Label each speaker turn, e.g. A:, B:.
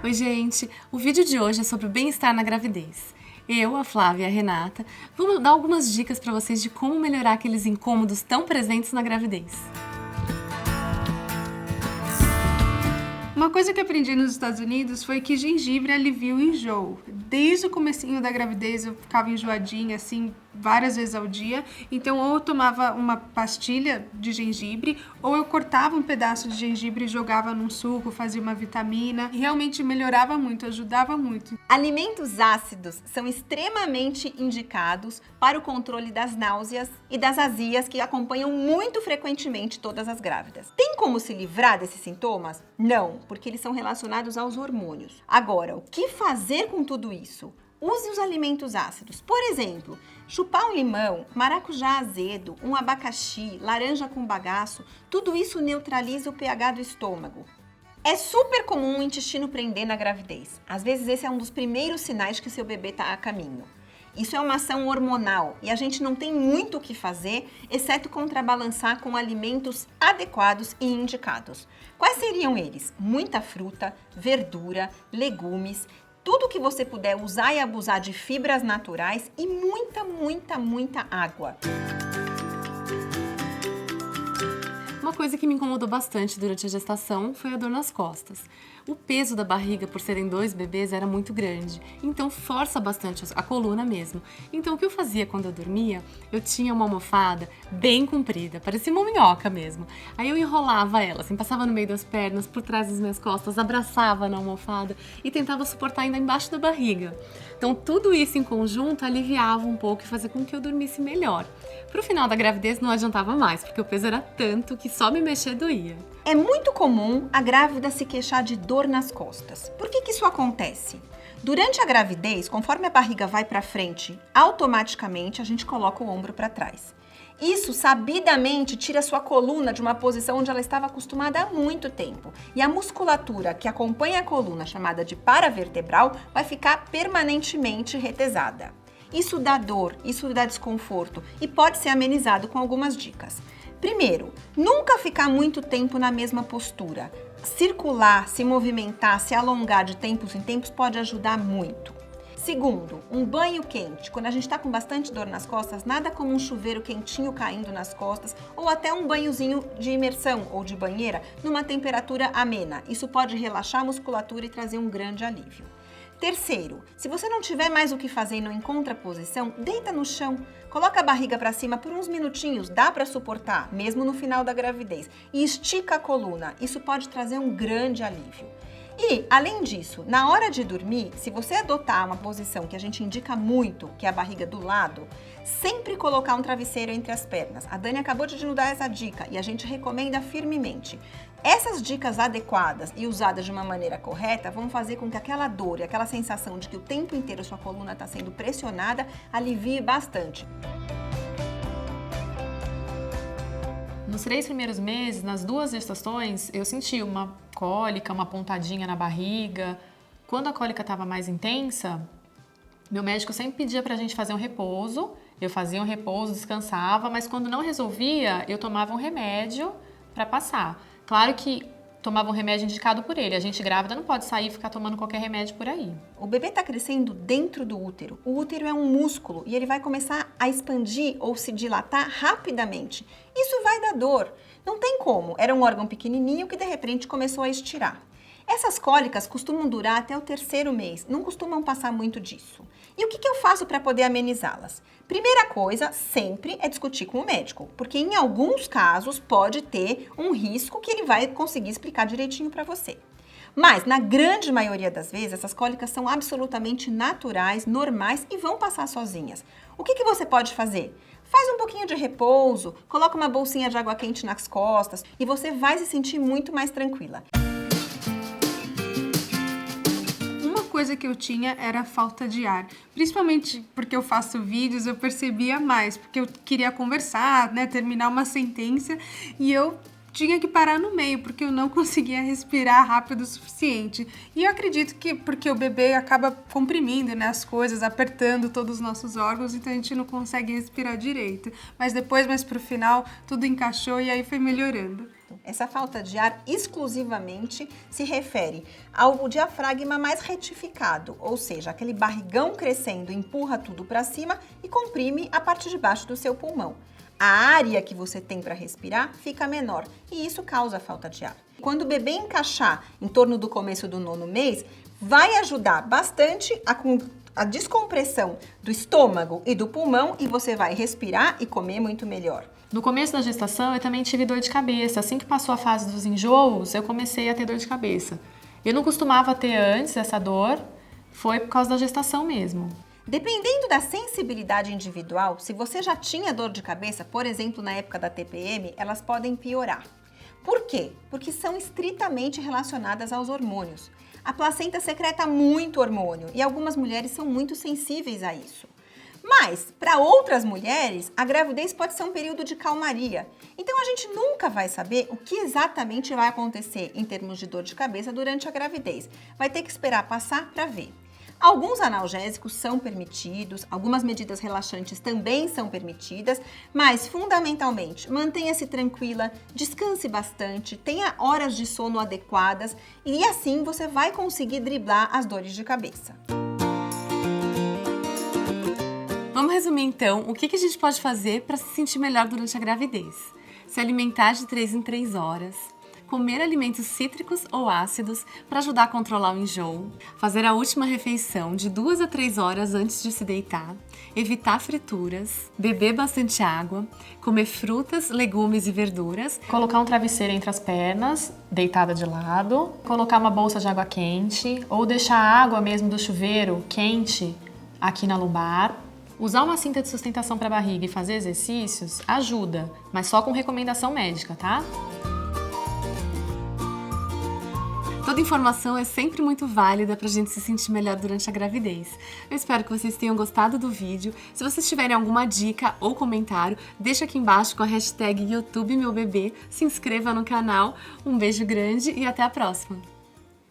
A: Oi, gente! O vídeo de hoje é sobre o bem-estar na gravidez. Eu, a Flávia e a Renata, vamos dar algumas dicas para vocês de como melhorar aqueles incômodos tão presentes na gravidez.
B: Uma coisa que aprendi nos Estados Unidos foi que gengibre alivia o enjoo. Desde o comecinho da gravidez eu ficava enjoadinha, assim, várias vezes ao dia. Então, ou eu tomava uma pastilha de gengibre, ou eu cortava um pedaço de gengibre e jogava num suco, fazia uma vitamina. E realmente melhorava muito, ajudava muito.
C: Alimentos ácidos são extremamente indicados para o controle das náuseas e das azias que acompanham muito frequentemente todas as grávidas. Tem como se livrar desses sintomas? Não, porque eles são relacionados aos hormônios. Agora, o que fazer com tudo isso? Use os alimentos ácidos. Por exemplo, chupar um limão, maracujá azedo, um abacaxi, laranja com bagaço, tudo isso neutraliza o pH do estômago. É super comum o intestino prender na gravidez. Às vezes esse é um dos primeiros sinais de que seu bebê está a caminho. Isso é uma ação hormonal e a gente não tem muito o que fazer, exceto contrabalançar com alimentos adequados e indicados. Quais seriam eles? Muita fruta, verdura, legumes, tudo que você puder usar e abusar de fibras naturais e muita água.
A: Uma coisa que me incomodou bastante durante a gestação foi a dor nas costas. O peso da barriga, por serem 2 bebês, era muito grande, então força bastante a coluna mesmo. Então o que eu fazia quando eu dormia? Eu tinha uma almofada bem comprida, parecia uma minhoca mesmo. Aí eu enrolava ela, assim, passava no meio das pernas, por trás das minhas costas, abraçava na almofada e tentava suportar ainda embaixo da barriga. Então tudo isso em conjunto aliviava um pouco e fazia com que eu dormisse melhor. Pro final da gravidez não adiantava mais, porque o peso era tanto que só me mexer doía.
C: É muito comum a grávida se queixar de dor nas costas. Por que isso acontece? Durante a gravidez, conforme a barriga vai para frente, automaticamente a gente coloca o ombro para trás. Isso sabidamente tira sua coluna de uma posição onde ela estava acostumada há muito tempo. E a musculatura que acompanha a coluna, chamada de paravertebral, vai ficar permanentemente retesada. Isso dá dor, isso dá desconforto e pode ser amenizado com algumas dicas. Primeiro, nunca ficar muito tempo na mesma postura. Circular, se movimentar, se alongar de tempos em tempos pode ajudar muito. Segundo, um banho quente. Quando a gente está com bastante dor nas costas, nada como um chuveiro quentinho caindo nas costas ou até um banhozinho de imersão ou de banheira numa temperatura amena. Isso pode relaxar a musculatura e trazer um grande alívio. Terceiro, se você não tiver mais o que fazer e não encontra posição, deita no chão, coloca a barriga para cima por uns minutinhos, dá para suportar, mesmo no final da gravidez, e estica a coluna, isso pode trazer um grande alívio. E, além disso, na hora de dormir, se você adotar uma posição que a gente indica muito, que é a barriga do lado, sempre colocar um travesseiro entre as pernas. A Dani acabou de nos dar essa dica e a gente recomenda firmemente. Essas dicas adequadas e usadas de uma maneira correta vão fazer com que aquela dor e aquela sensação de que o tempo inteiro sua coluna está sendo pressionada alivie bastante.
D: Nos 3 primeiros meses, nas 2 gestações, eu senti uma cólica, uma pontadinha na barriga. Quando a cólica estava mais intensa, meu médico sempre pedia pra gente fazer um repouso. Eu fazia um repouso, descansava, mas quando não resolvia, eu tomava um remédio para passar. Claro que tomava um remédio indicado por ele. A gente grávida não pode sair e ficar tomando qualquer remédio por aí.
C: O bebê está crescendo dentro do útero. O útero é um músculo e ele vai começar a expandir ou se dilatar rapidamente. Isso vai dar dor. Não tem como. Era um órgão pequenininho que de repente começou a estirar. Essas cólicas costumam durar até o 3º mês, não costumam passar muito disso. E o que eu faço para poder amenizá-las? Primeira coisa, sempre é discutir com o médico, porque em alguns casos pode ter um risco que ele vai conseguir explicar direitinho para você. Mas, na grande maioria das vezes, essas cólicas são absolutamente naturais, normais e vão passar sozinhas. O que você pode fazer? Faz um pouquinho de repouso, coloca uma bolsinha de água quente nas costas e você vai se sentir muito mais tranquila.
B: Coisa que eu tinha era falta de ar, principalmente porque eu faço vídeos, eu percebia mais, porque eu queria conversar, né, terminar uma sentença e eu tinha que parar no meio, porque eu não conseguia respirar rápido o suficiente. E eu acredito que porque o bebê acaba comprimindo, né, as coisas, apertando todos os nossos órgãos, então a gente não consegue respirar direito. Mas depois, mais pro final, tudo encaixou e aí foi melhorando.
C: Essa falta de ar exclusivamente se refere ao diafragma mais retificado, ou seja, aquele barrigão crescendo empurra tudo para cima e comprime a parte de baixo do seu pulmão. A área que você tem para respirar fica menor e isso causa falta de ar. Quando o bebê encaixar em torno do começo do 9º mês, vai ajudar bastante a descompressão do estômago e do pulmão e você vai respirar e comer muito melhor.
D: No começo da gestação, eu também tive dor de cabeça. Assim que passou a fase dos enjoos, eu comecei a ter dor de cabeça. Eu não costumava ter antes essa dor, foi por causa da gestação mesmo.
C: Dependendo da sensibilidade individual, se você já tinha dor de cabeça, por exemplo, na época da TPM, elas podem piorar. Por quê? Porque são estritamente relacionadas aos hormônios. A placenta secreta muito hormônio e algumas mulheres são muito sensíveis a isso. Mas, para outras mulheres, a gravidez pode ser um período de calmaria. Então, a gente nunca vai saber o que exatamente vai acontecer em termos de dor de cabeça durante a gravidez. Vai ter que esperar passar para ver. Alguns analgésicos são permitidos, algumas medidas relaxantes também são permitidas, mas fundamentalmente mantenha-se tranquila, descanse bastante, tenha horas de sono adequadas e assim você vai conseguir driblar as dores de cabeça.
A: Vamos resumir então o que a gente pode fazer para se sentir melhor durante a gravidez. Se alimentar de 3 em 3 horas. Comer alimentos cítricos ou ácidos para ajudar a controlar o enjoo, fazer a última refeição de 2 a 3 horas antes de se deitar, evitar frituras, beber bastante água, comer frutas, legumes e verduras,
D: Colocar um travesseiro entre as pernas, deitada de lado, colocar uma bolsa de água quente ou deixar a água mesmo do chuveiro quente aqui na lombar. Usar uma cinta de sustentação para a barriga e fazer exercícios ajuda, mas só com recomendação médica, tá?
A: Toda informação é sempre muito válida para a gente se sentir melhor durante a gravidez. Eu espero que vocês tenham gostado do vídeo. Se vocês tiverem alguma dica ou comentário, deixa aqui embaixo com a hashtag YouTubeMeuBebê. Se inscreva no canal. Um beijo grande e até a próxima!